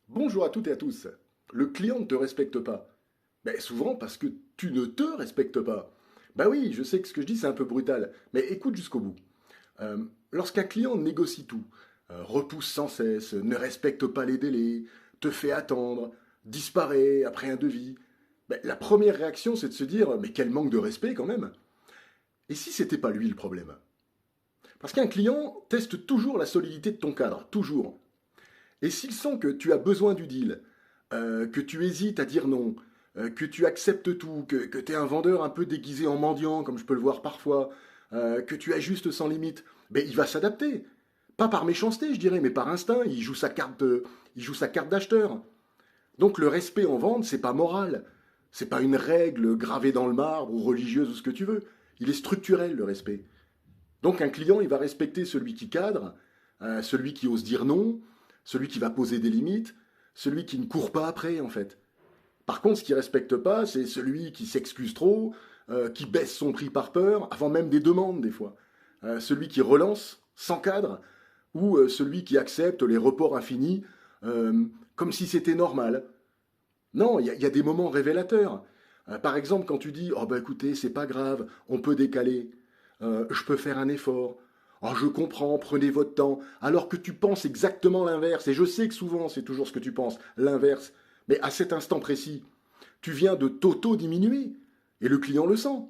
Bonjour à toutes et à tous. Le client ne te respecte pas. Ben, souvent parce que tu ne te respectes pas. Ben oui, je sais que ce que je dis c'est un peu brutal, mais écoute jusqu'au bout. Euh, Lorsqu'un client négocie tout, repousse sans cesse, ne respecte pas les délais, te fait attendre, disparaît après un devis, ben, la première réaction c'est de se dire mais quel manque de respect quand même. Et si c'était pas lui le problème? Parce qu'un client teste toujours la solidité de ton cadre, toujours. Et s'il sent que tu as besoin du deal, que tu hésites à dire non, que tu acceptes tout, que tu es un vendeur un peu déguisé en mendiant, comme je peux le voir parfois, que tu ajustes sans limite, ben, il va s'adapter. Pas par méchanceté, je dirais, mais par instinct. Il joue sa carte d'acheteur. Donc le respect en vente, c'est pas moral. C'est pas une règle gravée dans le marbre ou religieuse ou ce que tu veux. Il est structurel, le respect. Donc un client, il va respecter celui qui cadre, celui qui ose dire non, celui qui va poser des limites, celui qui ne court pas après, en fait. Par contre, ce qu'il ne respecte pas, c'est celui qui s'excuse trop, qui baisse son prix par peur, avant même des demandes, des fois. Celui qui relance, sans cadre, ou celui qui accepte les reports infinis, comme si c'était normal. Non, il y a des moments révélateurs. Par exemple, quand tu dis, oh bah écoutez, c'est pas grave, on peut décaler, je peux faire un effort. Oh, je comprends, prenez votre temps. Alors que tu penses exactement l'inverse, et je sais que souvent c'est toujours ce que tu penses, l'inverse. Mais à cet instant précis, tu viens de t'auto-diminuer, et le client le sent.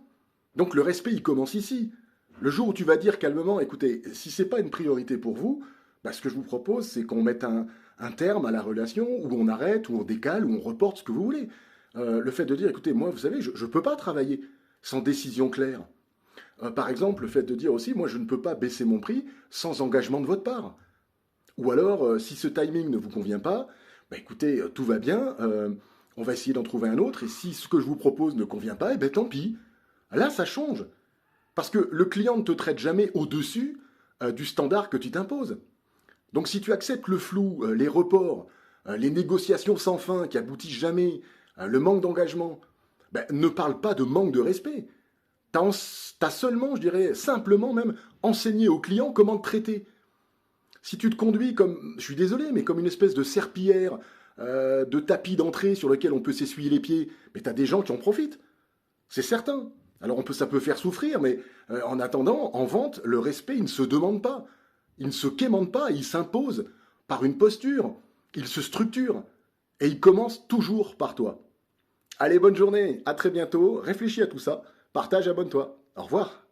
Donc le respect, il commence ici. Le jour où tu vas dire calmement, écoutez, si c'est pas une priorité pour vous, bah, ce que je vous propose, c'est qu'on mette un terme à la relation, où on arrête, où on décale, où on reporte ce que vous voulez. Le fait de dire, écoutez, moi, vous savez, je ne peux pas travailler sans décision claire. Par exemple, le fait de dire aussi, moi, je ne peux pas baisser mon prix sans engagement de votre part. Ou alors, si ce timing ne vous convient pas, bah, écoutez, tout va bien, on va essayer d'en trouver un autre, et si ce que je vous propose ne convient pas, eh ben tant pis. Là, ça change. Parce que le client ne te traite jamais au-dessus du standard que tu t'imposes. Donc si tu acceptes le flou, les reports, les négociations sans fin qui aboutissent jamais, le manque d'engagement, ben, ne parle pas de manque de respect. T'as seulement, je dirais, simplement même enseigné au client comment te traiter. Si tu te conduis comme, je suis désolé, mais comme une espèce de serpillière, de tapis d'entrée sur lequel on peut s'essuyer les pieds, mais t'as des gens qui en profitent. C'est certain. Alors ça peut faire souffrir, mais en attendant, en vente, le respect, il ne se demande pas. Il ne se quémande pas, il s'impose par une posture. Il se structure. Et il commence toujours par toi. Allez, bonne journée, à très bientôt. Réfléchis à tout ça. Partage, abonne-toi. Au revoir.